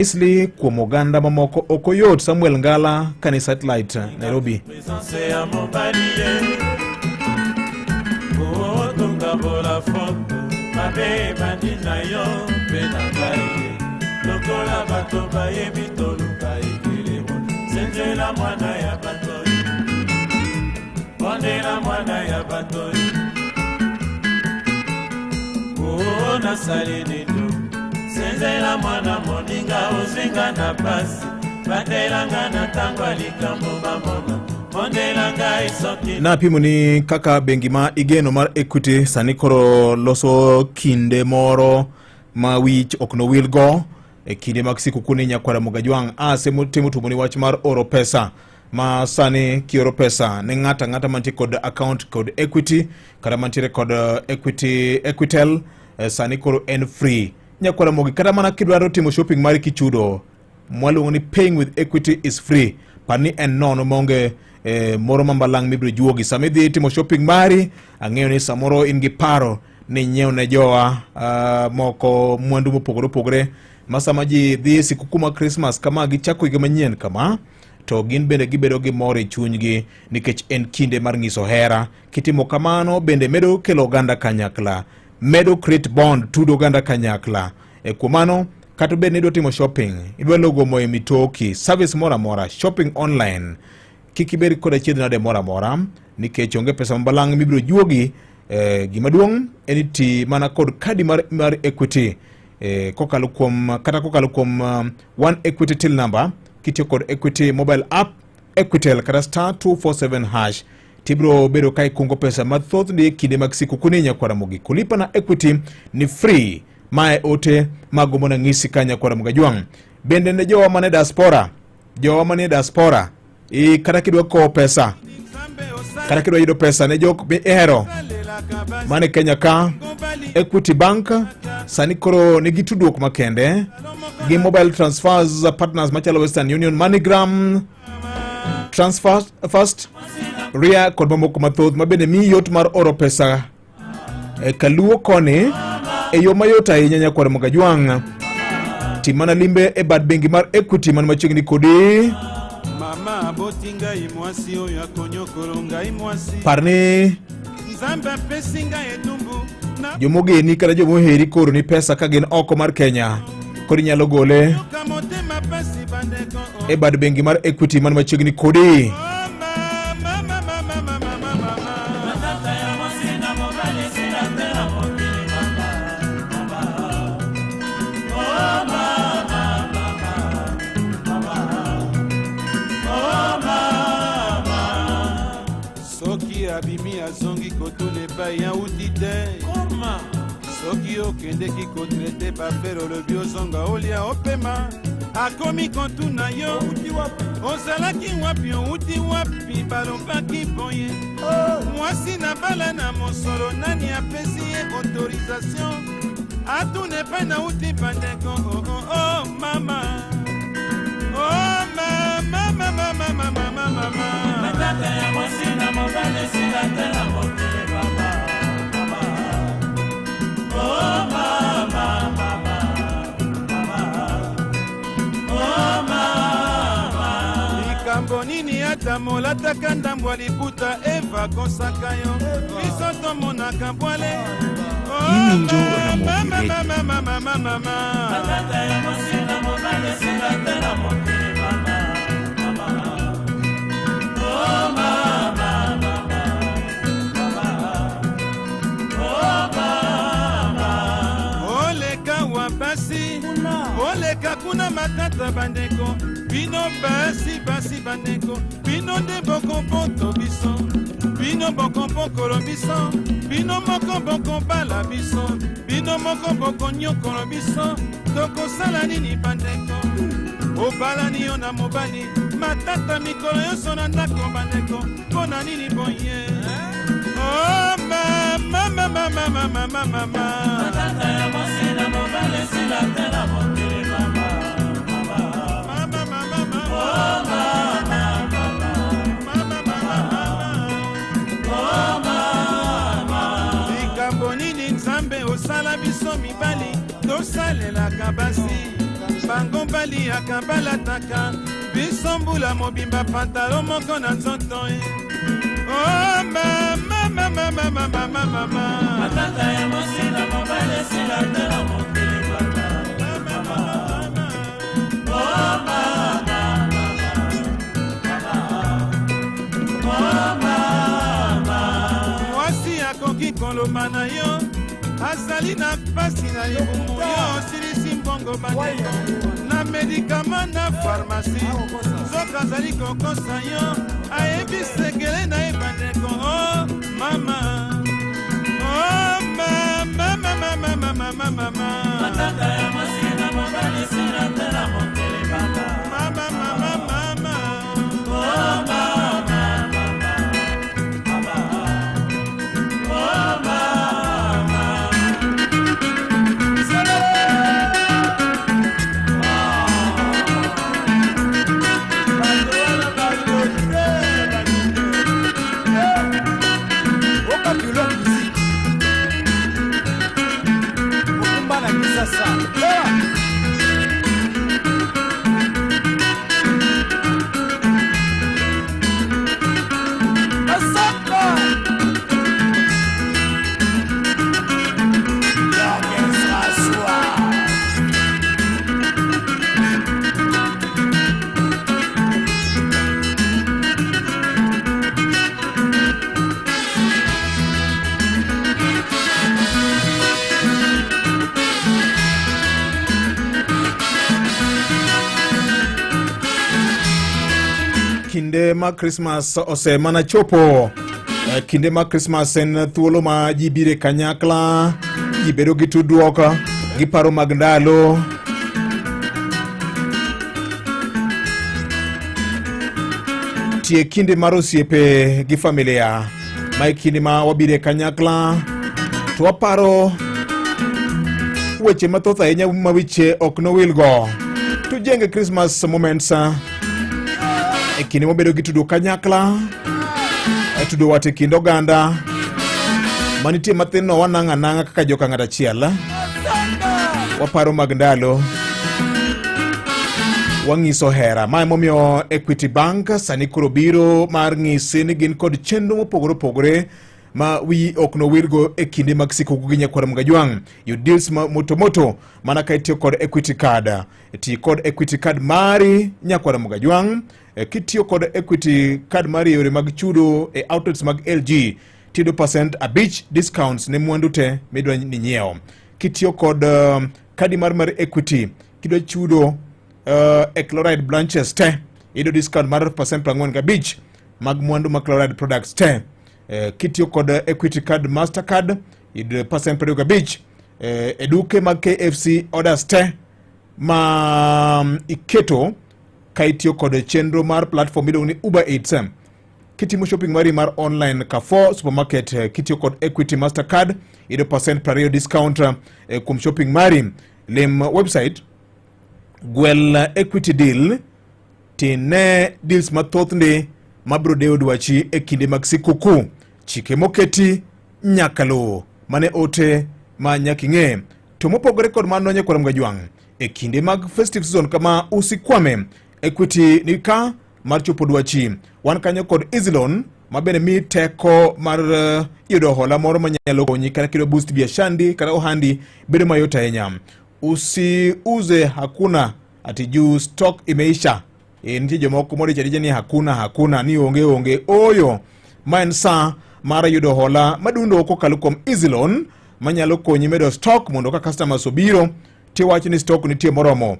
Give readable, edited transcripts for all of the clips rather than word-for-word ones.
Isli kuom oganda mamoko okoyot. Samuel Ngala, Kani Satellite, Nairobi. Senzela mwana moninga uzinga na basi Batelanga na tangwa likambo mamona Mondelanga isoki Na pimuni kaka bengima igeno mar Equity sanikoro loso kinde moro ma wich okno wilgo kinde mag siku kuni nyakwara Mogajwang ase timo tumoni wach mar oro pesa ma sani kioro pesa ne ngata mantie kod account kod Equity kata mantie kod Equitel sani koro en free nyakwara Mogi kata mana kidwaro timo shopping mari kichudo mwaluongo ni paying with Equity is free pani en nono monge moro mambalang mibro juogi samidhi timo shopping mari ang'eyo ni samoro ingi paro ni nyeo ne joa moko mwandu mopogore masama ji dhi sikukuma Christmas kama gichako higa manyien kama to gin bende gibedo gi mor e chunygi nikech en kinde mar nyiso hera kitimo kamano bende medo kelo oganda kanyakla medo create bond tudo oganda kanyakla kumano kata bende idwa timo shopping idwa logo moye mitoki service mora shopping online kikiberi koda chiedna de mora nikech onge pesa mambalang mibiro juogi gimaduong eniti mana kod kadi mar Equity kokalo kuom one Equity till number kitio kod Equity mobile app Equitel kata *247# tibro bedo kai kungo pesa mathoth ni kinde mag siku kuninya kwa Ramogi kulipa na Equity ni free mae ote mago mona ngisi kanya kwa Mogajwang bende ne jowa mane diaspora kata kidwa ko pesa kata kidwa yido pesa ne jok be ehero mane Kenya ka Equity Bank sani koro nigi tudruok makende gi mobile transfers partners machalo Western Union, MoneyGram, Transfer First, Ria kod mamoko mathoth mabende mi yot mar oro pesa kaluo koni yo mayot ahinya nyakwar Mogajwang timana limbe bad bengi mar Equity man machiegni kodi mama botinga imwasi oyo akonyo koronga imwasi parni nzamba pesinga edumbu jomogeni kata jomoheri koro ni pesa kagin oko mar Kenya kodi nyalo gole bad bengi mar Equity man machiegni kodi Abimi azongi kotole pa ya udite Koma Soki okendeki kotrete pa fero le biozonga olia opema Akomi kontuna yo uti wapi Ozalaki wapi uti wapi Balompaki boye Mwasi na bala na mosoro Nani apesi autorisation Atune pa na uti pandeko Oh mama Oh mama mama Matata ya mwasi na mobale sila tela mokele mama Oh mama Oh mama Likambo nini hata molata kanda mwali puta Eva konsaka yo Bisoto monaka mwale Oh mama Matata ya mwasi na mobale sila tela mokele mama Oh mama Oleka wabasi Oleka kuna matata bandeko Bino basi bandeko Bino de boko poto biso Bino boko pokoro biso Bino moko bala biso Bino moko nyokoro biso Toko sala nini bandeko Obala ni ona mobali Matata mikolo yoso na ndako bandeko Kona nini bonye Oh mama Matata ya mwasi na mobale sila tela mokele mama Oh mama Likambo nini nzambe osala biso mibali Tosalela kabasi bango baliaka balataka biso mbula mobimba pantalo moko na nzoto oh mama mama mama mama mama matata ya mosina mobale sila tela mokili mama mama oh mama mama mwasi akoki koloba na yo azali na pasi na libumu yo silisi mbongo baneko na medikama na farmasi nzoka azali kokosa yo ayebi sekele na ye bandeko oh mama oh mama mama mama mama mama matata ya mosina mobale sila tela mokili mama mama mama mama oh mama kinde ma Christmas ose mana chopo. Kinde ma Christmas en thuolo ma jibire kanyakla, jibedo gi tudruok gi paro mag ndalo. Tie kinde mar osiepe gi familia, ma kinde ma wabire kanyakla to waparo weche mathoth ahinya ma wiche ok no wilgo. Tujenge Christmas moments kinde mobedo gi tudo kanyakla, tudo wate kind oganda manitie mathin no wananga nanga kaka joka ng'ata achiel. Waparo mag ndalo, wang'iso hera. Mae momiyo Equity Bank sani koro biro mar ng'isi ni gin kod chenro mopogore opogore ma wi ok no wirgo e kinde mag sikuku gi nyakwara Mgajwang'. Yud deals moto mana ka itiyo kod Equity Card. Ti kod Equity Card mari nyakwara Mgajwang'. Kitiyo kod Equity Card mari yore mag chudo e outlets mag LG, tido % abich discounts ne mwandu te midwa ni nyiewo. Kitiyo kod kadi mar Equity, kidwa chudo e chloride blanches te, ido discount mar %45 mag mwandu ma chloride products te. Kitiyo kod Equity Card Mastercard, ido %25 eduke mag KFC orders te ma iketo kaitio kod chenro mar platform iluongo ni Uber Eats. Kitimo shopping mari mar online Carrefour supermarket, kitio kod Equity Mastercard, ido %20 discount kum shopping mari. Lem website gwel Equity Deal tine deals mathoth ndi mabro deo dwachi e kinde mag sikuku. Chike moketi nyakalo mane ote ma nyaki ng'e. To mopogore kod mano nyakwara Mgajwang', e kinde mag festive season kama usikwame, Equity nika mar chopo dwachi. Wan kanyo kod Easy Loan mabene mi teko mar yudo hola moro manyalo konyi kana kido boost biashandi kana ohandi bedo mayot ahinya. Usiuze hakuna ati juu stock imeisha. Nje jomoko mori chadija ni hakuna ni onge oyo. Maen sa mara yudo hola madundo kokalo kuom Easy Loan manyalo konyi medo stock mondo ka customers obiro tiwachi ni stock nitie moromo.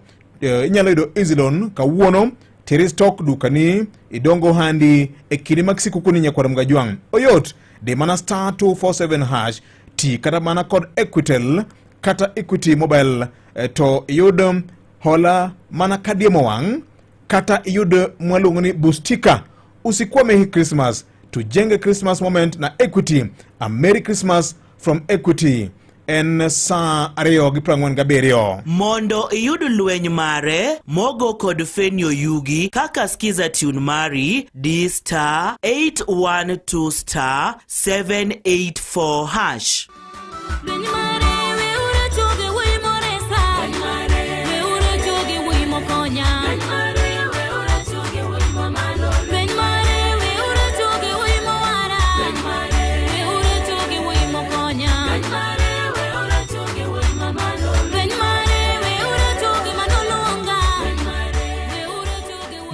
Inyalo yudo Easy Loan kawuono, tiri stock dukani, idongo handi e kinde mag sikuku ni nyakwara Mgajwang'. Oyot, de mana *247# ti kata mana kod Equitel kata Equity Mobile to yud hola mana kadiemo wang' kata yud mwaluongo ni boostika. Usikwame hii Christmas, tujenge Christmas moment na Equity. A Merry Christmas from Equity. En sa ariyo gi 47. Mondo iyud lweny mare, mogo kod fenyo yugi kaka skiza tune mari D*812*784#. Lweny mare we ura choge we moresa. Lweny mare we ura choge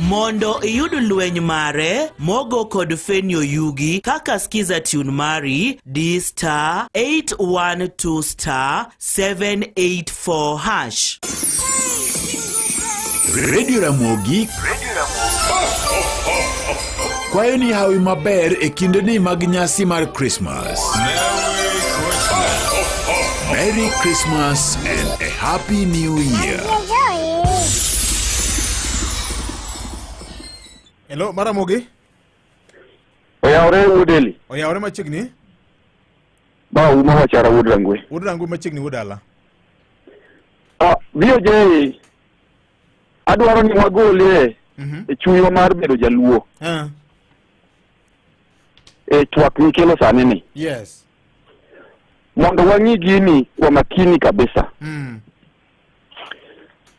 Mondo iyud lweny mare, Mogo kod Fenyo Yugi kaka skiza tune mari D*812*784#. Radio Ramogi kwayo ni hawi maber e kindeni mag nyasi mar Christmas. Merry Christmas and a Happy New Year. Hello, Maramogi. Oyawre Wudeli. Oyawre machigni? Ba uma wachara Wudrangu. Wudrangu machigni Wudala. BOJ adwaro ni wagole e chuyo mar bedo jaluo. E twak ni kelo sani ni. Yes. Mondo wangi gini wa makini kabisa.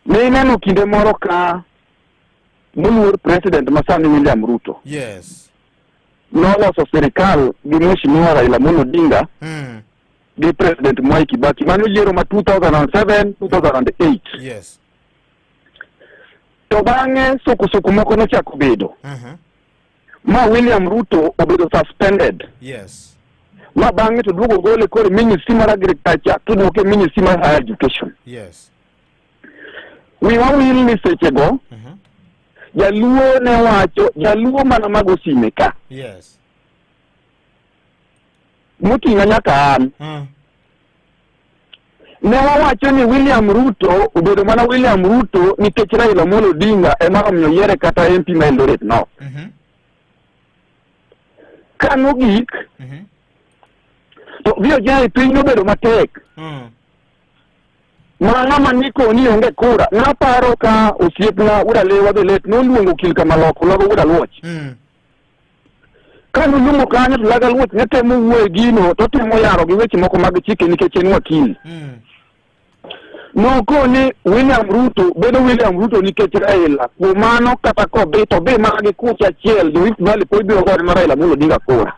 Neno kinde moro ka Muluor President Masani William Ruto. Yes. Noloso serikal gi Mheshimiwa Raila Amolo Odinga. Gi President Mwai Kibaki. Mano yiero ma 2007, 2008. Yes. To bang'e suku moko nochako bedo. Ma William Ruto obedo suspended. Yes. Ma bang'e to duogo gole kore Ministry mar Agriculture to duoke Ministry mar Higher Education. Yes. We will ni sechego. Jaluo ne wacho, jaluo mana mago sime ka. Yes. Mutinga nyaka an. Ne wacho ni William Ruto obedo mana William Ruto nikech Raila Amolo Odinga ema omiyo yiere kata MP ma Eldoret no. Kano gik to BOJ piny nobedo matek. Mana maniko ni onge kura. Naparo ka osiepna Udalewa Belet noluongo okil Kamaloko lago Udaluoch. Kano luongo kanyo to laga luoch ne temo wuoyo gino to temo yaro gi weche moko mag chike nikech en wakil. Noko ni William Ruto bedo William Ruto nikech Raila. Kuom mano kata kobe to be magi kucha achiel do Rift Valley pod biro gore mar Raila Amolo Odinga kura.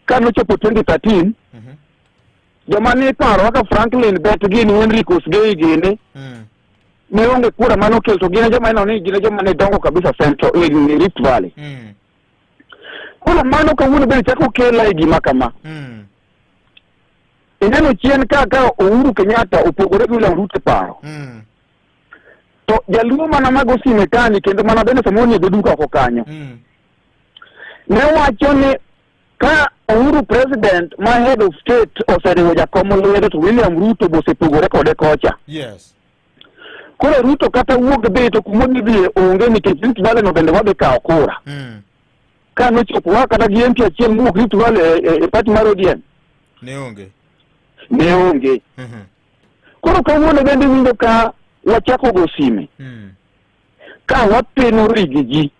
Kano chopo 2013 joma ne paro kaka Franklin Bet gini Henry Kosgei gini ne onge kura mano kel to gine joma ni gine joma ne dongo kabisa Central Rift Valley. Kura mano kawuono bende chako kela e gima kama. Ineno chien kaka Uhuru Kenyatta opogore gi William Ruto paro. To jaluo mana mago sime kani kendo mana bende samoni do duka ko kanyo. Ne wacho ni ka Uhuru President ma head of state oseriwo jakom lwedo to William Ruto bosepogore kode kocha. Yes. Koro Ruto kata wuok be to kumoni dhie onge nikech Rift Valley no bende wabe kao kura. Ka nochopo wa kata gi MP achiel muok Rift Valley e party mar ODM. Ne onge. Koro kawuono bende winjo ka wachako go sime. Ka wapeno rigiji.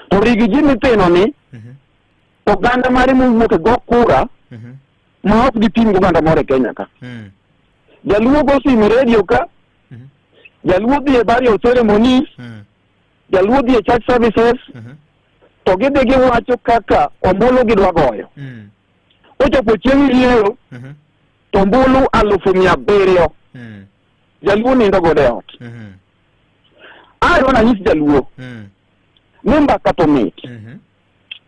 To rigiji mipeno ni oganda mare mowuok e go kura ma ok dipim oganda moro e Kenya ka. Jaluo go sime radio ka. Jaluo dhi e burial ceremonies. Jaluo dhi e church services. To gidhi giwacho kaka ombulu gidwa goyo. Ochopo chieng' yiero to ombulu 700,000. Jaluo nindo godo e ot. Ayona nyis jaluo ni mbaka to mit.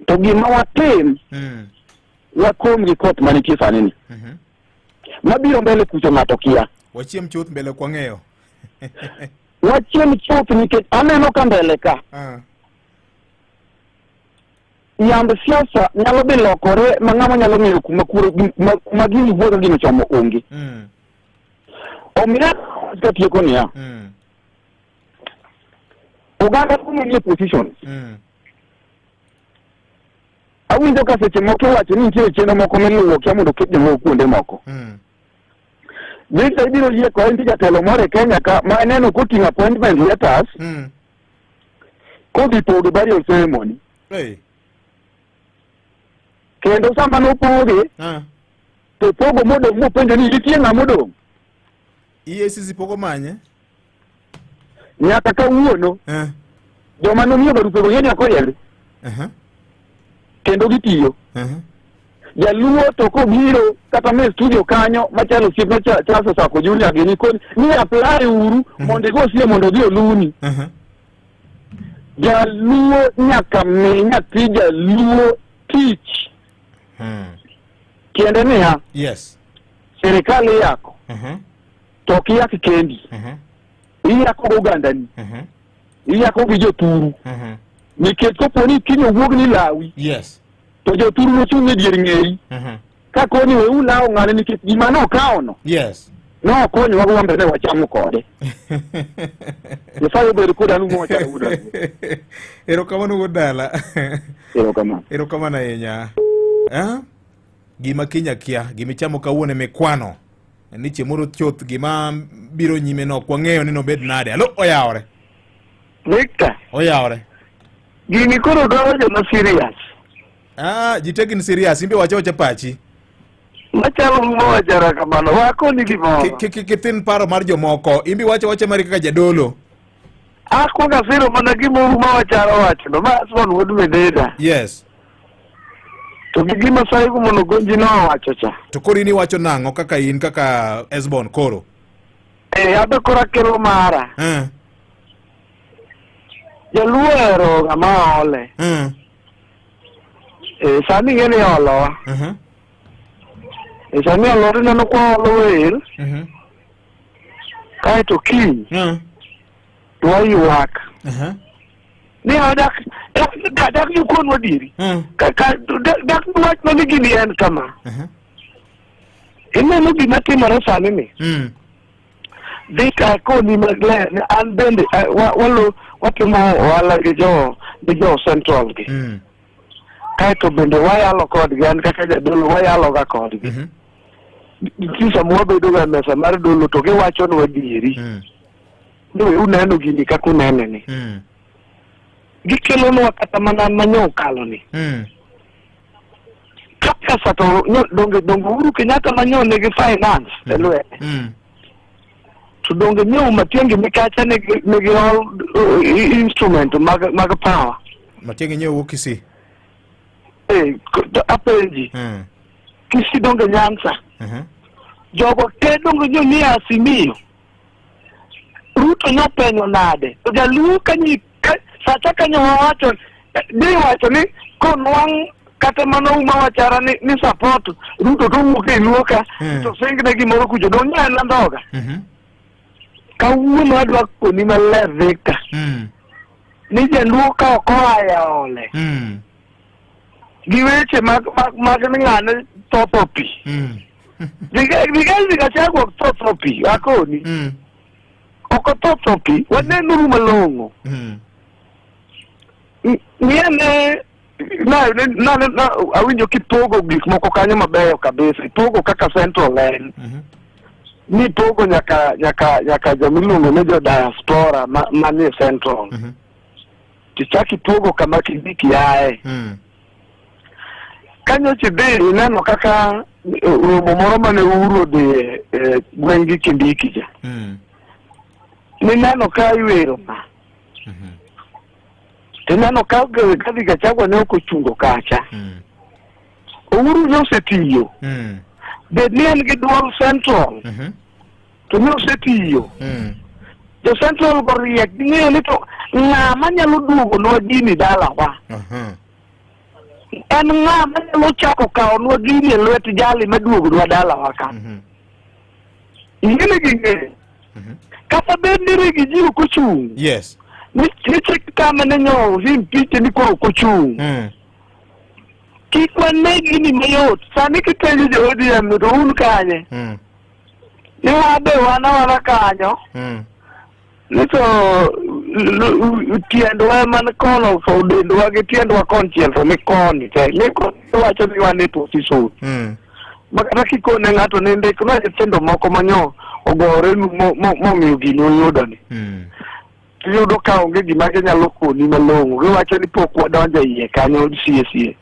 To gima watim wakom gi koth manitie sani ni. Mabiro mbele kucho ng'ato kia. Wachiem chuth mbele kwa ng'eyo. Wachiem chuth nikech aneno ka mbele ka. Yamb siasa nyalo dhi lokore ma ng'ama nyalo ng'eyo kuma gini wuotho gino chomo onge. Omiya katieko niya. Oganda kuma nie positions. Awinjo ka seche moko wacho ni nitie chenro moko miluwo kia mondo oket jomoko kuonde moko. Vita ibiro yie ko nitie jatelo moro e Kenya ka ma neno koting'o appointment letters. Kodhi pogo burial ceremony. Kendo sama nopoge to pogo modong' mopenjo ni nitie ng'ama modong'. EACC pogo manye nyaka kawuono joma nomiyo barupe go yeni akoyende kendo gitiyo. Jaluo to kobiro kata me studio kanyo machalo siep na Charles Sako Junior gini ni apply uru mondo go sie mondo dhi oluni. jaluo nyaka mi nyathi jaluo tich. Tiende niya, Yes. sirikal iyako, to ok iyaki kendi, iyako ogandani, iyako gi joturu, nikech kopo ni kiny owuog ni lawi, Yes. to joturu mochung' e dier ng'eyi, ka koni weuru lawo ng'ane nikech gima nokawono, Yes. nokonyowa go wambe ne wachamo kode. Nyasaye obed koda anu mowachalo wuoda. Erokamano wuod dala. Erokamano. Erokamano ahinya. Gima kinya kia, gimichamo kawuono mikwano. Ni chiemoro choth gima biro nyime no kwa ng'eyo ni nobed nade. Alo, oyawore. Victor, Oyawore. gini koro dwaro joma serious. Ji tegin serious, imbe wacha pachi. Machalo mowachara kamano, wakoni gimoro. Kithin paro mar jomoko, imbi wacha mari kaka jadolo. Akwonga siro mana gimoro mawachara wachono, ma Aswan wuod Mededa. Yes. To gi gima saigo mono gonji nowacho cha. To koro ini wacho nang'o kaka in kaka Esbon koro? Abe kora kero mara. Jaluo ero ng'ama ole. Sani ng'eni olowa. Sani olore neno kwa olo wer. Kaeto kiny. To wayuak. Ni adak yukon wadiri. Dak wach mani gini en kama. Ineno gima timore sani ni. Dika koni magle an bende watimo wala gi jo central gi. Kaeto bende wayalo kodgi, an kaka jadolo wayalo ga kodgi. Kisa mwabedo ga mesa mar dolo to giwacho nwa dieri. Ni uneno gini kaka unene ni. Gikelo nwa kata mana manyo kalo ni. Kaka sato donge Uhuru Kenyatta manyo negi finance elwe. To donge nyo matienge mikacha negi all instrument mag power. Matienge nyo Kisi. Apenji. Kisi donge Nyanza. Jogo te donge nyo ni Azimio. Ruto nyopenyo nade. To jaluo kanyi sacha kanyo wawacho di wacho ni konwang kata mano umawachara ni support Ruto to wuoke luoka to singne gimoro kucho donge landoga. Kawuono adwa koni maler Victor. Ni jaluo ka okoaya ole. Giweche mag ng'ane toto pi. Digazi kachagwa toto pi, akoni. Oko toto pi, wanenuru malongo. Niene, awinjo kipogo gik moko kanyo mabeyo kabisa. Ipogo kaka Central Line. Ni pogo nyaka jamilungo ne jo diaspora mani Central. Tichaki pogo kama Kindiki yae. Kanyo chidiri neno kaka romo moro mane Uhuru de gwengi Kindiki ja. Ni neno ka iwero ma. Neno ka kadhi Gachagua ne okochungo kacha. Uhuru nosetiyo. Bed ni en gi duol Central. To nosetiyo. Jo Central goriek ng'eyo ni to ng'ama nyalo duogo nwa gini dalawa. En ng'ama nyalo chako kawo nwa gini e lwet jali maduogo nwa dalawa ka. Ingene ging'eyo. Kata bed ni rigi ji okochung'. Yes. Ni chik kama nenyo himpiche ni koro okochung'. Kik wane gini mayot. Sani kitenjo jo ODM to un kanye. Ni wabe wana kanyo. Ni to tiendwa man kono so dendwa gi tiendwa konchiel to ni koni te. Ni wacho ni wane to siso. Makata kikone ng'ato ni ndiko na jitendo moko manyo ogore momiyo gino yudo ni. Yudo ka onge gima nyalo koni malong'o. Giwacho ni pok wadonjo iye kanyo sie.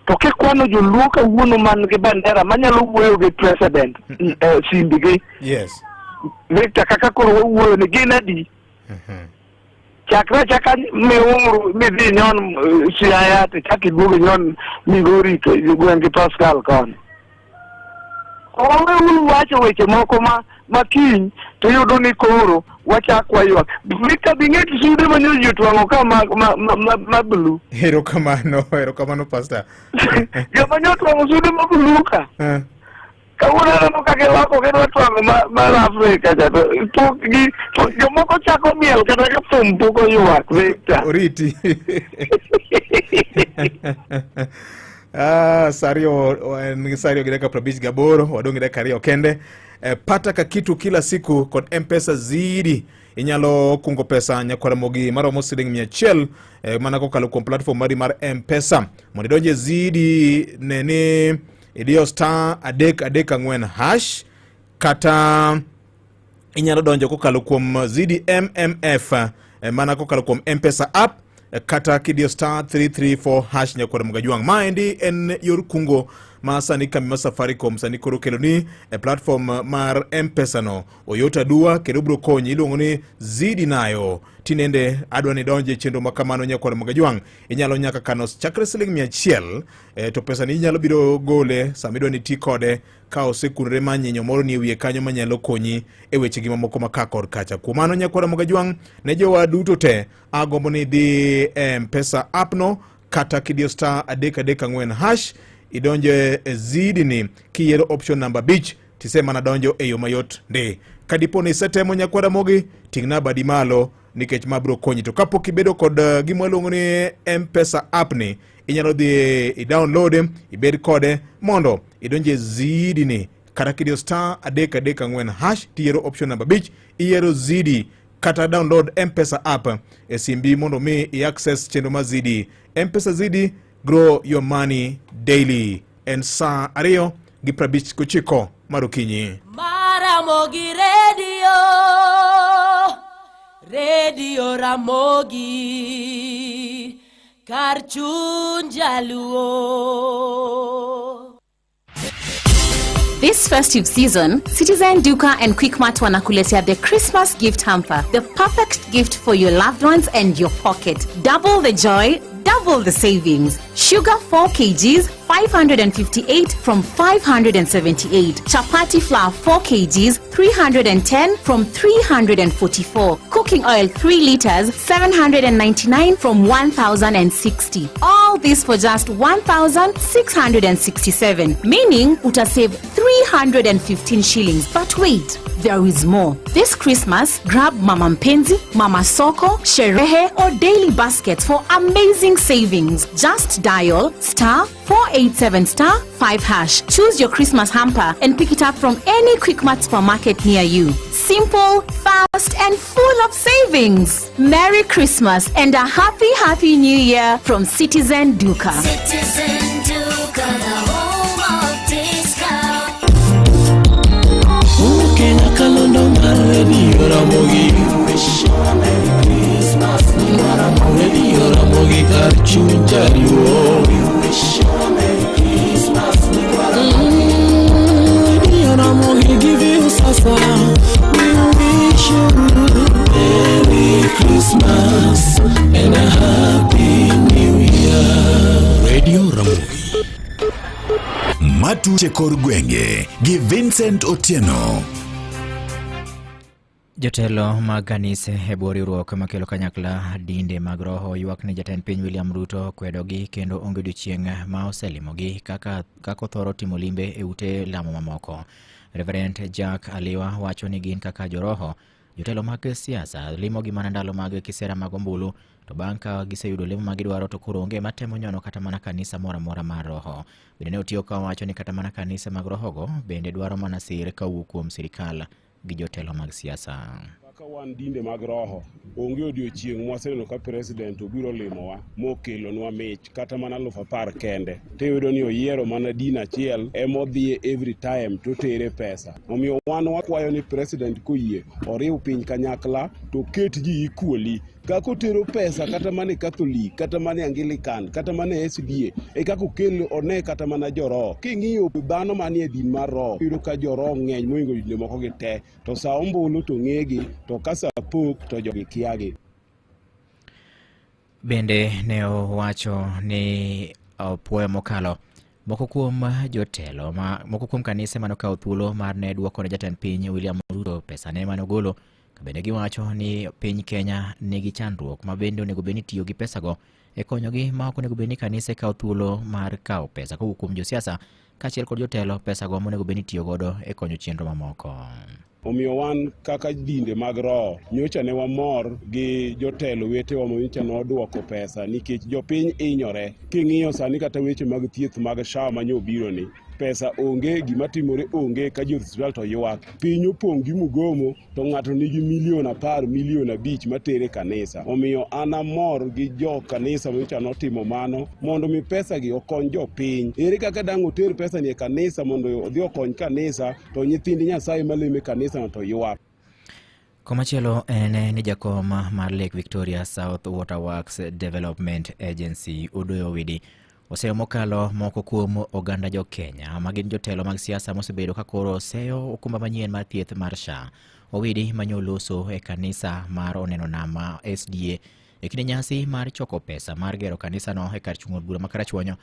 To kikwano joluo kawuono man gi bandera manyalo wuoyo gi president simbigi. Yes. Victor kaka koro wawuoyo ni gin adi. Chaka miumru midhi nyon Siayati chaki duogo nyon Migori to gwenge Pascal kon. Owe wacho weche moko makiny to yudo ni koro wachakwa ywak mika bing'et sude manyo twang'o ka ma blue. Erokamano pastor. Jomanyo twang'o sude ma blue ka. Kawuono kaka lako kendo twang'o mar Afrika cha to jomoko chako miel kata ka thum poko ywak Victor. Oriti. Sario gideka 58 wadong gideka 2 kende. Pata ka kitu kila siku kod M-Pesa zidi inyalo kungo pesa nyakwara mogi maromo siling 100 mana kokalo kuom platform mari mar M-Pesa mondo donje zidi nene idio star adek ang'wen hash kata inyalo donjo kokalo kuom zidi MMF mana kokalo kuom M-Pesa app kata kidio star 334 hash nyakwara mogajuang. Maendi en yor kungo ma sani kambi ma Safaricom sani koro kelo ni platform mar M-Pesa no oyota dua kendo bro konyi iluongo ni zidi nayo tinende adwa ni donje chenro makamano nyakwara mogajuang. Inyalo nyaka kano chakre siling 100 to pesa ni inyalo biro gole samidwa ni ti kode ka osekunre manyinyo moro ni wiye kanyo manyalo konyi e weche gima moko makakor kacha. Kumano nyakwara mogajuang ne jowa duto te agombo ni di M-Pesa app no kata kidio star adek ang'wen hash idonje zidi ni kiero option number beach tisema na donjo eyo mayot ndi kadiponi setemo nyakwara mogi tingna badi malo nikech mabro konyi to kapo kibedo kod gimwaluongo ni M-Pesa app ni inyalo dhi i-download ibed kode mondo idonje zidi ni kata kidio star adek ang'wen hash tiero option number beach iero zidi kata download M-Pesa app e simbi mondo mi i-access chenro mazidi. M-Pesa zidi grow your money daily and sa ario gi prabich kuchiko marukinyi Maramogi Radio Ramogi Karchun Jaluo. This festive season, Citizen Duka and Quickmart wanakuletea the Christmas gift hamper, the perfect gift for your loved ones and your pocket. Double the joy, double the savings. Sugar 4 kgs, 558 from 578. Chapati flour 4 kgs, 310 from 344. Cooking oil 3 liters, 799 from 1060. All this for just 1667, meaning uta save 315 shillings. But wait, there is more. This Christmas, grab Mama Mpenzi, Mama Soko, Sherehe or daily baskets for amazing savings. Just dial star 487 star 5 hash. Choose your Christmas hamper and pick it up from any Quickmart supermarket near you. Simple, fast and full of savings. Merry Christmas and a happy New Year from Citizen Duka. Citizen Duka, the home of discount. Kenya Kalondo Radio Ramogi. Wish you a Merry Christmas. Radio Ramogi Karchun Jaluo. Wish you a Merry Christmas. Radio Ramogi give you sasa. We wish you Merry Christmas and a Happy New Year. Radio Ramogi. Matu Chekor Gwenge gi Vincent Otieno. Jotelo mag kanise e bwo riwruok makelo kanyakla dinde mag roho ywak ne jatend piny William Ruto kwedogi kendo onge odiechieng' ma oselimogi kaka othoro timo limbe e ute lamo mamoko. Reverend Jack Aliwa wacho ni gin kaka joroho jotelo mag siasa limogi mana ndalo mag kisera mag ombulu to bang' ka giseyudo lemo ma gidwaro to koro onge matemo nyono kata mana kanisa moro mar roho. Bende ne otiyo ka wacho ni kata mana kanisa mag rohogo bende dwaro mana sir kawuok kuom sirikal gi jotelo mag siasa. Kaka wan dinde mag roho onge odiochieng' mwaseneno ka president obiro limowa mokelonwa mich kata mana 10,000 kende tiyudo ni oyiero mana din achiel emodhie every time to tere pesa. Omiyo wan wakwayo ni president koyie oriw piny kanyakla to ket ji equally. Kako tero pesa kata mane Catholic, kata mane Anglican, kata mane SDA, e kako kelo one kata mana joro. King'iyo dhano manie din mar roho, yudo ka joro ng'eny moingo dinde moko gi te, to sa ombulu to ng'egi, to ka sa pok to jogi kiagi. Bende ne owacho ni puoyo mokalo Moko kuom kanise manokawo thuolo mar ne duoko ne jatend piny William Ruto pesa ne manogolo, kabende giwacho ni piny Kenya nigi chandruok ma bende onego beni tiyo gi pesago e konyogi, ma ok onego beni kanise kawo thuolo mar kawo pesa kowuok kuom josiasa kaachiel kod jotelo. Pesago monego beni tiyo godo e konyo chenro mamoko. Omiyo wan kaka dinde mag roho nyocha ne wamor gi jotelo wetewa manyocha noduoko pesa nikech jopiny inyore. King'iyo sani kata weche mag thieth mag SHA manyobiro ni, pesa onge, gima timore onge, ka jo-hospital to ywak. Piny opong' gi mugomo, to ng'ato nigi milion 10, milion 5 matere kanisa. Omiyo an amor gi jo kanisa manyocha notimo mano mondo mi pesa gi okony jopiny. Ere kaka dang' oter pesa ni e kanisa mondo odhi okony kanisa, to nyithind Nyasaye maleme kanisa no to ywak. Komachielo en ni jakom mar Lake Victoria South Waterworks Development Agency Odoyo Owidi oseo mokalo moko kuom oganda jo Kenya magin jotelo mag siasa mosebedo ka koro seyo okumba manyien mar thieth mar SHA. Owidi manyoloso e kanisa mar Oneno Nama SDA e kinde nyasi mar choko pesa mar gero kanisa no e kar chung'o bura makarachuonyo,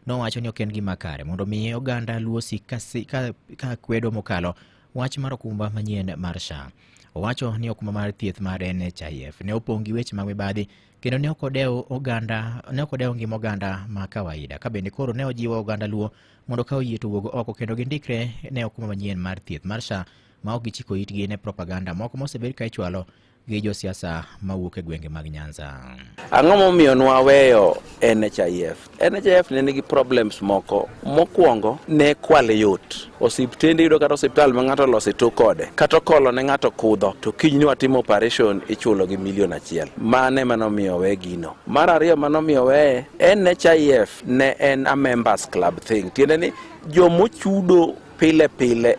nowacho ni ok en gima kare mondo mi oganda luosi ka kwedo mokalo wach mar okumba manyien mar SHA. Owacho ni okumba mar thieth mar NHIF ne opong' gi weche mag mibadhi kendo ne ok odewo ngima oganda ma kawaida, ka bende koro ne ojiwo oganda luo mondo ka oyie to wuog oko kendo gindikre ne okumba manyien mar thieth mar SHA ma ok gichiko itgi ne propaganda moko mosebed ka ichwalo gi josiasa mawuok e gwenge mag Nyanza. Ang'o momiyo nwaweyo NHIF? NHIF ne nigi problems moko. Mokwongo ne kwale yot. Osiptende yudo kata osiptal ma ng'ato losi to kode. Kata kolo ne ng'ato kudho to kiny ni watimo operation ichulo gi milion 1. Mane manomiyo we gino. Mar ariyo manomiyo we NHIF ne en a members club thing. Tiende ni jomochudo pile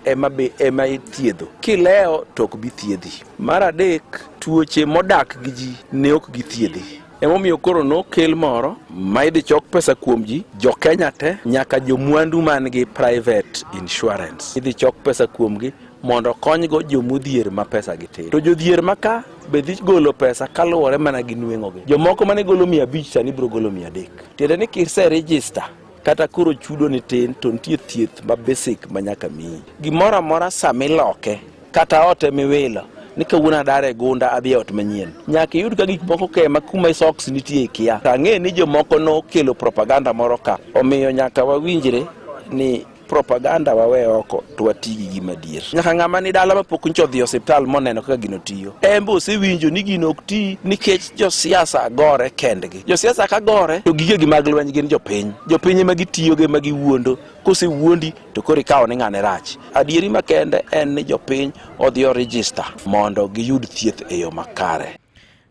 ema ithiedho. Kileo to ok bi thiedhi. Mar adek, tuoche modak gi ji ne ok githiedhi. Emomiyo koro nokel moro ma idhi chok pesa kuom ji, jo Kenya te nyaka jomwandu man gi private insurance. Idhi chok pesa kuom gi mondo konygo jomodhier ma pesa gi tin. To jodhier maka be dhi golo pesa kaluwore mana gi nweng'ogi. Jomoko mane golo 500 sani biro golo 300. Tiende ni kirse register kata koro chudo ni tin to nitie thieth ma basic ma nyaka miyi. Gimoro amora sami loke kata ote miwilo ni kawuono dare gunda adhi ot manyien. Nyaka yud ka gik moko kema kuma socks nitie kia. Ang'e ni jomoko no kelo propaganda moro ka. Omiyo nyaka wawinjre ni propaganda wawe oko to watigi gima dier. Nyaka ng'ama ni dala ma pok nchodhi hospital moneno kaka gino tiyo. Embo osewinjo ni gino ok ti nikech josiasa gore kendgi. Josiasa ka gore to gige gi mag lweny gin jopiny. Jopiny ma gitiyo ge ma giwuondo. Kose wuondi to koro ikawo ni ng'ane rach. Adieri makende en ni jopiny odhi o register mondo giyud thieth e yo makare.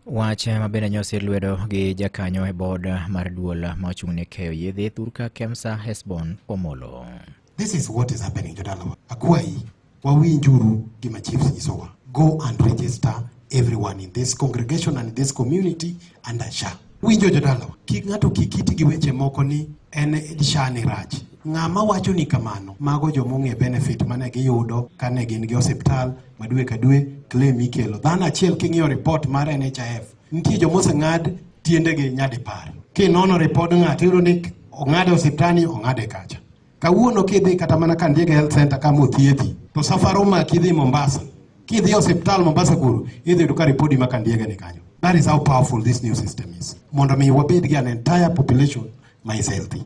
Wach mabende nyosi lwedo gi jakanyo e board mar duol ma ochung'ne keyo yedhe Thurka Kemsa Hesbon Omolo. This is what is happening to Dalawa. Akwai, wawinjuru gima chiefs nyisowa. Go and register everyone in this congregation and in this community under SHA. Winjo jodalawa. Kik ng'ato kikiti gi weche moko ni en SHA ni rach. Ng'ama wacho ni kamano, mago jomong'e benefit mane giyudo kane gin gi hospital madwe ka dwe claim ikelo. Dhano achiel king'iyo report mar NHIF, nitie jomose ng'ad tiendegi nyadipar. Kinono report ng'ato iyudo ni ong'ade hospitali ong'ade kacha. Kawuono kidhi kata mana Kandege Health Center kama othiedhi, to safaroma kidhi Mombasa, kidhi hospital Mombasa kuru, idhi yudo ka ripodi ma Kandege ni kanyo. That is how powerful this new system is. Mondo mi wabed gi an entire population ma is healthy.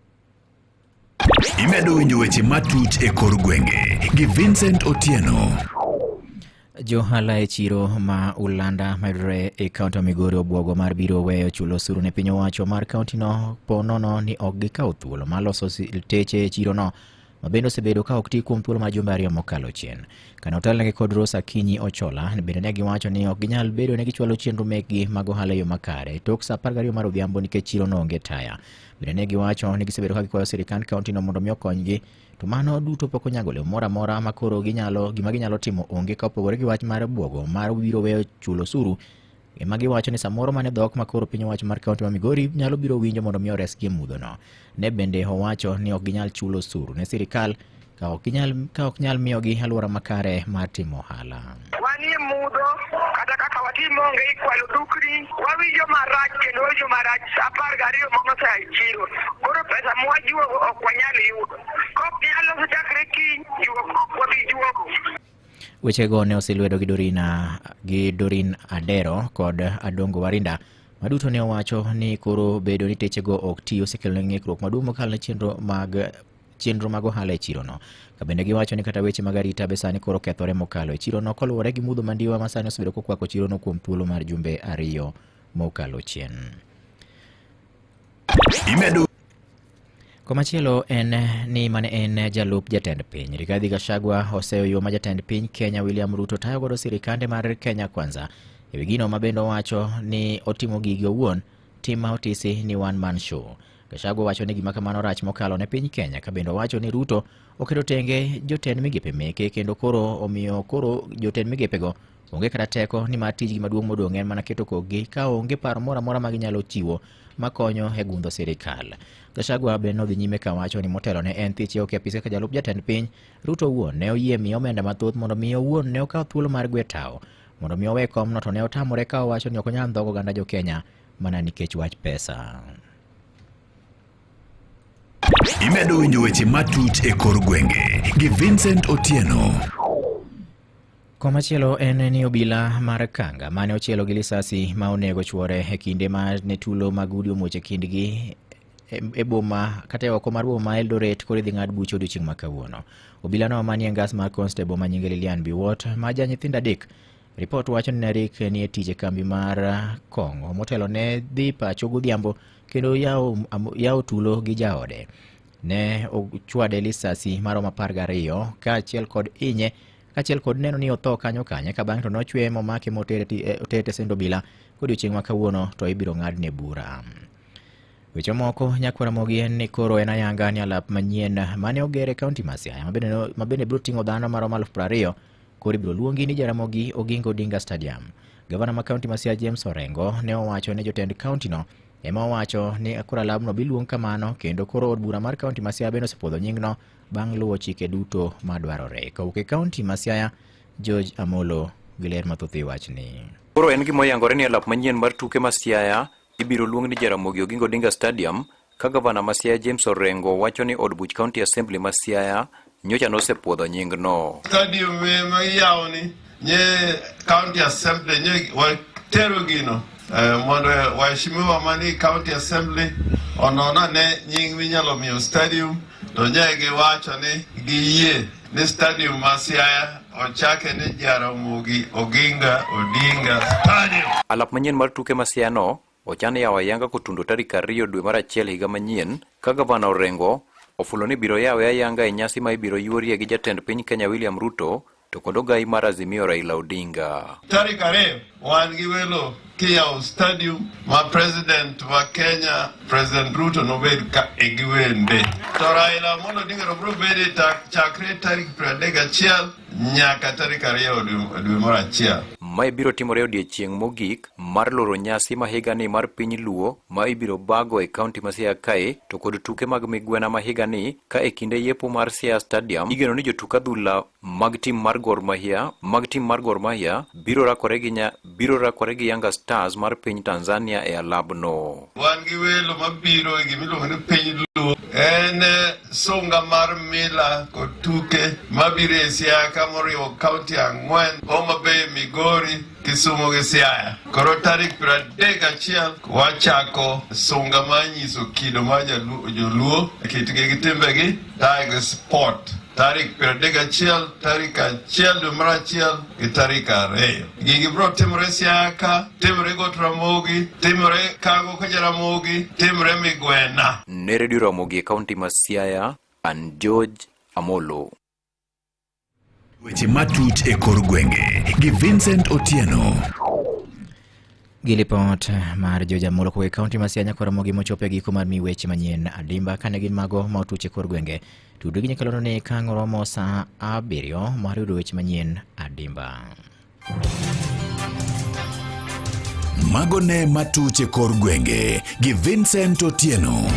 Imedo winjo weche matut e kor gwenge gi Vincent Otieno. Johala e chiro ma Ulanda mayudore e kaunti Migori obwogo mar biro weyo chulo osuru ne piny owacho mar kaunti no po nono ni ok gikawo thuolo mar loso teche e chiro no ma bende osebedo ka ok ti kuom thuolo mar jumbe 2 mokalo chien. Kane otelnegi kod Rosa Kinyi Ochola bende ne giwacho ni ok ginyal bedo ne gichwalo chenro mekgi mag ohala e yo makare tok sa 12 mar odhiambo nikech chiro no onge taya. Bende ne giwacho ni gisebedo ka gikwayo sirikand kaunti no mondo mi okonygi, to mano duto pok onyago le moro amora ma koro gima ginyalo timo onge ka opogore gi wach mar bwogo mar biro weyo chulo osuru. Ema giwacho ni samoro mane dhok ma koro piny owacho mar kaunti ma Migori nyalo biro winjo mondo mi oresgi mudho no. Ne bende owacho ni ok ginyal chulo osuru ne sirikal ka ok nyal miyogi alwora makare mar timo ohala. Wanie mudho kata kaka watimo onge ikwalo dukni, wawinjo marach kendo wawijo marach 12 monosea chiro. Koro pesa pesa mwajuogo ok wanyal yudo. Kok nyalo chakre kiny juok ok wadhi juogo. Wechego ne oselwedo gi Dorin Adero kod Adongo Warinda maduto ne owacho ni koro bedo ni techego ok tiyo osekelo ng'ikruok maduong' mokalo chenro mag ohala e chirono. Ka bende giwacho ni kata weche mag arita be sani koro kethore mokalo e chirono koluwore gi mudho mandiwa ma sani osebedo kokwako chirono kuom thuolo mar jumbe 2 mokalo chien. Komachielo en ni mane en jalup jatend piny Rigathi Gachagua oseyo yo ma jatend piny Kenya William Ruto tayo godo sirikande mar Kenya Kwanza e wi gino ma bende wacho ni otimo gigi owuon tim ma otisi ni one man show. Gachagua wacho ni gima kamano rach mokalo ne piny Kenya ka bende wacho ni Ruto oketo tenge jotend migepe meke kendo koro jotend migepego onge kata teko ni mar tijgi maduong' modong' en mana keto kogi ka onge paro moro amora ma ginyalo chiwo makonyo e gundho sirikal. Gachagua bende nodhi nyime ka wacho ni motelo ne en thiche ok apise ka jalup jatend piny Ruto owuon ne oyie miyo omenda mathoth mondo miyo owuon ne okaw thuolo mar gwe tao mondo miyo owe komno to ne otamore ka owacho ni ok onyal ndhogo oganda jo Kenya mana nikech wach pesa. Imedo winjo weche matut e kor gwenge gi Vincent Otieno. Komachielo en ni obila mar Kanga mane ochielo gi lisasi ma onego chuore e kinde ma ne tulo mag udi omuoche kindgi e boma kata oko mar boma Eldoret koro dhi ng'ad buch odiochieng' ma kawuono. Obila no manie ngas mar constable ma nyinge Lilian Biwot ma ja nyithindo adek. Report wacho ni Narik ni e tije kambi mar Kongo motelo ne dhi pacho godhiambo kendo yawo tulo gi jaode. Ne ochwade lisasi maromo 12 kaachiel kod inye kaachiel kod neno ni otho kanyo ka bang' to nochwe momake motere sendo obila kodiochieng' ma kawuono to ibiro ng'adne bura. Weche moko nyakwara mogi en ni koro en ayanga ni alap manyien mane ogere kaunti ma Siaya ma bende biro ting'o dhano maromo 20,000 koro ibiro luongi ni Jaramogi Oginga Odinga Stadium. Gavana ma kaunti ma Siaya James Orengo ne owacho ne jotend kaunti no ema owacho ni koro alabno biluong kamano kendo koro od bura mar kaunti ma Siaya bende osepodho nyingno bang' luwo chike duto madwarore. Kowuok e kaunti ma Siaya, George Amolo gi ler mathoth e wachni. Koro en gima oyangore ni alap manyien mar tuke ma Siaya ibiro luong ni Jaramogi Oginga Odinga Stadium ka gavana ma Siaya James Orengo wacho ni od buch County Assembly ma Siaya nyocha nosepodho nyingno. Stadium ma yawo ni nye County Assembly nye watero gino mondo waheshimiwa mani County Assembly onona ne nying minyalo miyo stadium to nyege wacho ni giyie ni stadium ma Siaya ochake ni Jaramogi Oginga Odinga Stadium. Alap manyien mar tuke ma Siaya no ochan yawo ayanga kotundo tarik 2 dwe mar 1 higa manyien ka gavana Orengo ofulo ni biro yawe ayanga e nyasi ma ibiro yuorie gi jatend piny Kenya William Ruto to kod ogai mar Azimio Raila Odinga. Tarik 2 wan gi welo kiyawo stadium ma president wa Kenya President Ruto nobed ka egiwende to Raila mondo Odinga biro bede chakre tarik 31 nyaka tarik 2 dwe mar 1. Ma ibiro timore odiechieng' mogik mar loro nyasi ma higa ni mar piny Luo ma ibiro bago e kaunti ma Siaya kae to kod tuke mag migwena ma higa ni ka e kinde yepo mar Siaya Stadium igeno ni jotuk adhula mag tim mar Gor Mahia biro rakore gi Yanga Stars mar piny Tanzania e alabno. Wan gi welo mabiro e gimiluongo ni piny Luo en sunga mar mila kod tuke mabiro e Siaya ka moriwo kaunti 4 Homa Bay, Migori, Kisumu gi Siaya. Koro tarik 31 wachako sunga manyiso kido ma joluo kitgi gi timbegi Tiger Sport. Tarik 31 tarik 1 dwe mar 1 gi tarik 2. Gigi bro timore Siaya ka, timore Got Ramogi, timore Kago ka Jaramogi, timore Migwena. Ne Radio Ramogi e kaunti ma Siaya, an George Amolo. Weche matut e kor gwenge gi Vincent Otieno. Gilipot mar George Amolo kuwe kaunti ma Siaya nyakwara mogi mochope giko mar mi weche manyien adimba kane gin mago ma otuche kor gwenge. Tudo gi nyakalono ni kang' oromo sa 7 mar yudo weche manyien adimba. Mago ne matuche kor gwenge gi Vincent Otieno.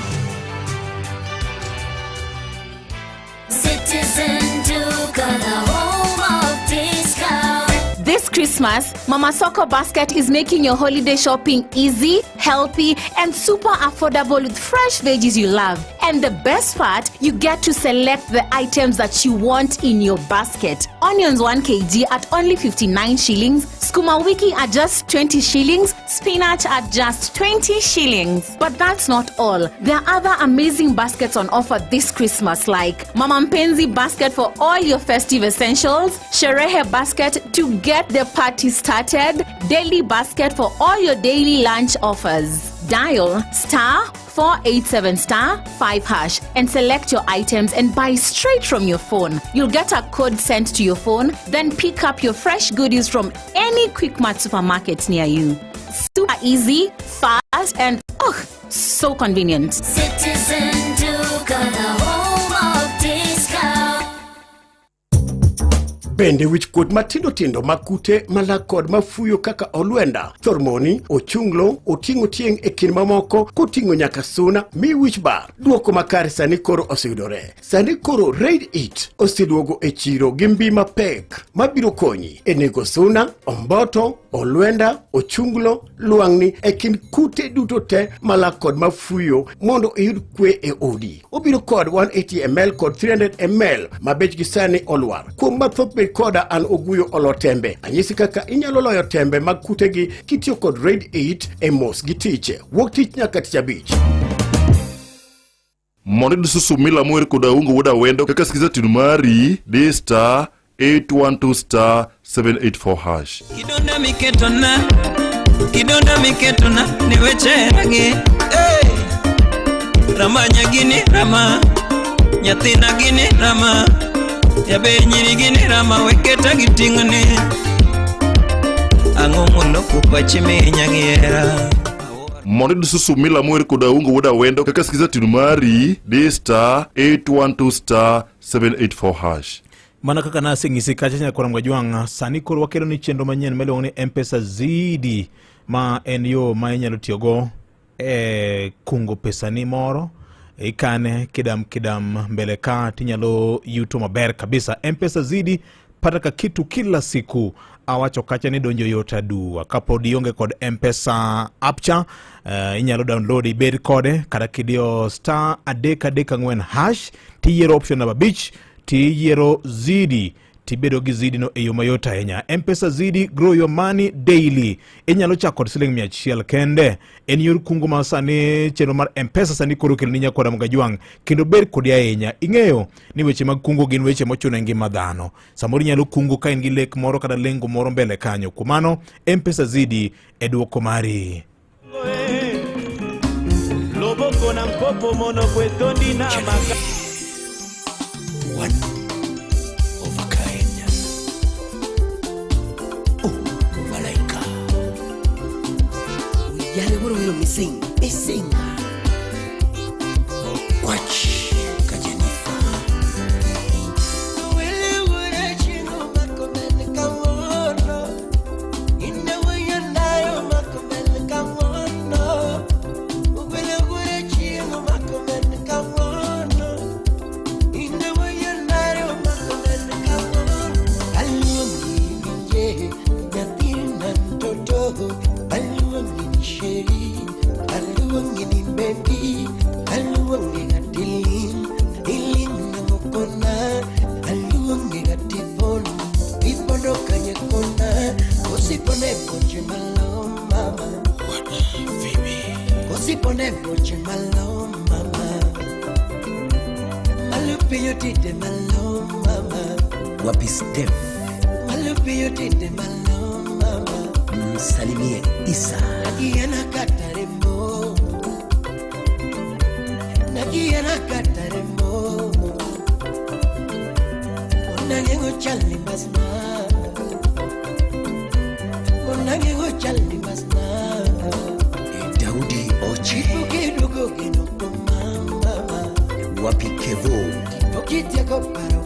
Citizen Duke of the home of discount. This Christmas, Mama Soko Basket is making your holiday shopping easy, healthy, and super affordable with fresh veggies you love. And the best part, you get to select the items that you want in your basket. Onions 1 kg at only 59 shillings, skuma wiki at just 20 shillings, spinach at just 20 shillings. But that's not all. There are other amazing baskets on offer this Christmas, like Mama Mpenzi basket for all your festive essentials, Sherehe basket to get the party started, Daily basket for all your daily lunch offers. Dial *487*5# and select your items and buy straight from your phone. You'll get a code sent to your phone, then pick up your fresh goodies from any Quickmart supermarket near you. Super easy, fast, and so convenient. Citizen Duka, the home of discount. Bende wich kuot matindo tindo makute malak kod mafuyo kaka olwenda, thormoni, ochunglo, oting'o tieng' e kin mamoko koting'o nyaka suna mi wich bar. Duoko makare sani koro oseyudore. Sani koro Raid It oseduogo e chiro gi mbi mapek mabiro konyi e nego suna, omboto, olwenda, ochunglo, luangni e kin kute duto te malak kod mafuyo mondo iyud kwe e odi. Obiro kod 180 ml kod 300 ml mabechgi sani olwar. Kuom mathoth koda an oguyo olo tembe. Anyisi kaka inyalo loyo tembe mag kutegi kitiyo kod Raid It e mos gi tiche. Wuok tich nyaka tich abich. Mondo susu mila mwere koda ungo woda wendo kaka sikiza tinu mari D star 812 star 784#. Kidonda miketona ni weche rangi. Rama nyagini rama, nyathina gini rama, yabe nyiri gini rama weketa giting'one. Ang'o mondo kupachi minya giera. Mondo susu mila mwere koda ungo woda wendo kaka sikiza tinu mari D star 812 star 784#. Mana kaka nasi ngisi kacha nyakwara Mgajwang, sani koro wakelo ni chenro manyien miluongo ni M-Pesa Zidi, ma en yo ma inyalo tiyogo kungo pesani moro ikane kidam mbele ka tinyalo yuto maber kabisa. M-Pesa Zidi pata ka kitu kila siku. Awacho kacha ni donjo yota duwa. Kapo dionge kod M-Pesa appcha, inyalo download ibed kode kada kidio star #4# tiyiero option number beach tiyiero Zidi tibedo gi Zidi no eyo mayota enya. M-Pesa Zidi, grow your money daily. Inyalo chako siling 100 kende. En yor kungo ma sani cheno mar M-Pesa sani koro kel ninya koda Mgajwang kendo ber kodi ahinya. Ing'eyo ni weche mag kungo gin weche mochuno ngima dhano. Samoro nyalo kungo ka in gi lek moro kada lengo moro mbele kanyo. Kumano M-Pesa Zidi eduoko mari. Loboko na mpopo mono kwetondi na maka. Yale wuro wiro missing. Watch Kajenifa. Wele wure chingo makomele kawono. Inde wuyo nayo makomele kawono. Wele wure chingo makomele kawono. Inde wuyo nayo makomele kawono. Alungi nje nyatina ntoto. Sheri, aluangi ni bendi, aluangi gatilin, ilin na mokona, aluangi gatipon, ipono kanya kona, osipone boche malo mama. Osipone boche malo mama. Malupi yotite malo mama. Wapi Steph? Malupi yotite malo mama. Salimie Isa. Nagiana kataremo. Onangengo chali masna. Daudi Ochi. Ukidugo gino mama. Wapi Kevo. Okitia koparo.